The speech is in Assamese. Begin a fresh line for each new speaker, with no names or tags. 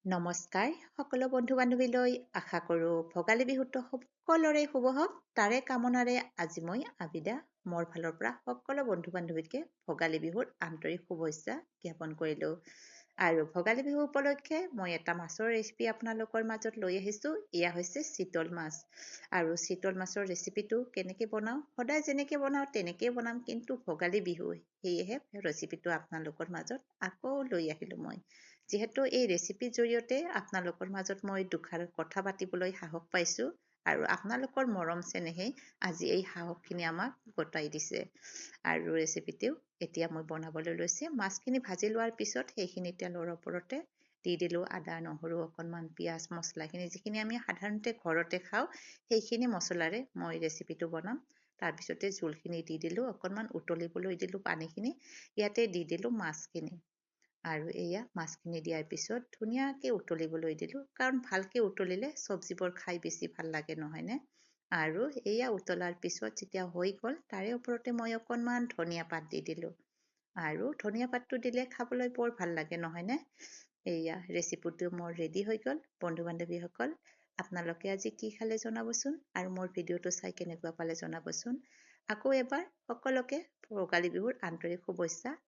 নমস্কাৰ সকলো বন্ধু বান্ধৱীলৈ আশা কৰোঁ ভোগালী বিহুটো সকলোৰে শুভ হওক তাৰে কামনাৰে আজি মই আবিদা মোৰ ফালৰ পৰা সকলো বন্ধু বান্ধৱীকে ভোগালী বিহুৰ আন্তৰিক শুভেচ্ছা জ্ঞাপন কৰিলোঁ আৰু ভোগালী বিহু উপলক্ষে মই এটা মাছৰ ৰেচিপি আপোনালোকৰ মাজত লৈ আহিছোঁ। এয়া হৈছে চিতল মাছ আৰু চিতল মাছৰ ৰেচিপিটো কেনেকৈ বনাওঁ সদায় যেনেকৈ বনাওঁ তেনেকেই বনাম, কিন্তু ভোগালী বিহু সেয়েহে ৰেচিপিটো আপোনালোকৰ মাজত আকৌ লৈ আহিলোঁ মই। যিহেতু এই ৰেচিপিৰ জৰিয়তে আপোনালোকৰ মাজত মই দুষাৰ কথা পাতিবলৈ সাহস পাইছোঁ আৰু আপোনালোকৰ মৰম চেনেহে আজি এই সাহসখিনি আমাক গতাই দিছে। আৰু ৰেচিপিটো এতিয়া মই বনাবলৈ লৈছে। মাছখিনি ভাজি লোৱাৰ পিছত সেইখিনি তেলৰ ওপৰতে দি দিলোঁ আদা নহৰু অকণমান পিঁয়াজ মছলাখিনি যিখিনি আমি সাধাৰণতে ঘৰতে খাওঁ সেইখিনি মছলাৰে মই ৰেচিপিটো বনাম। তাৰপিছতে জোলখিনি দি দিলোঁ, অকণমান উতলিবলৈ দিলোঁ পানীখিনি, ইয়াতে দি দিলোঁ মাছখিনি আৰু এয়া মাছখিনি দিয়াৰ পিছত ধুনীয়াকৈ উতলিবলৈ দিলোঁ, কাৰণ ভালকৈ উতলিলে চব্জিবোৰ খাই বেছি ভাল লাগে নহয়নে। আৰু এয়া উতলাৰ পিছত যেতিয়া হৈ গ'ল তাৰে ওপৰতে মই অকণমান ধনিয়া পাত দি দিলোঁ আৰু ধনিয়া পাতটো দিলে খাবলৈ বৰ ভাল লাগে নহয়নে। এয়া ৰেচিপিটো মোৰ ৰেডি হৈ গ'ল। বন্ধু বান্ধৱীসকল আপোনালোকে আজি কি খালে জনাবচোন আৰু মোৰ ভিডিঅ'টো চাই কেনেকুৱা পালে জনাবচোন। আকৌ এবাৰ সকলোকে ভোগালী বিহুৰ আন্তৰিক শুভেচ্ছা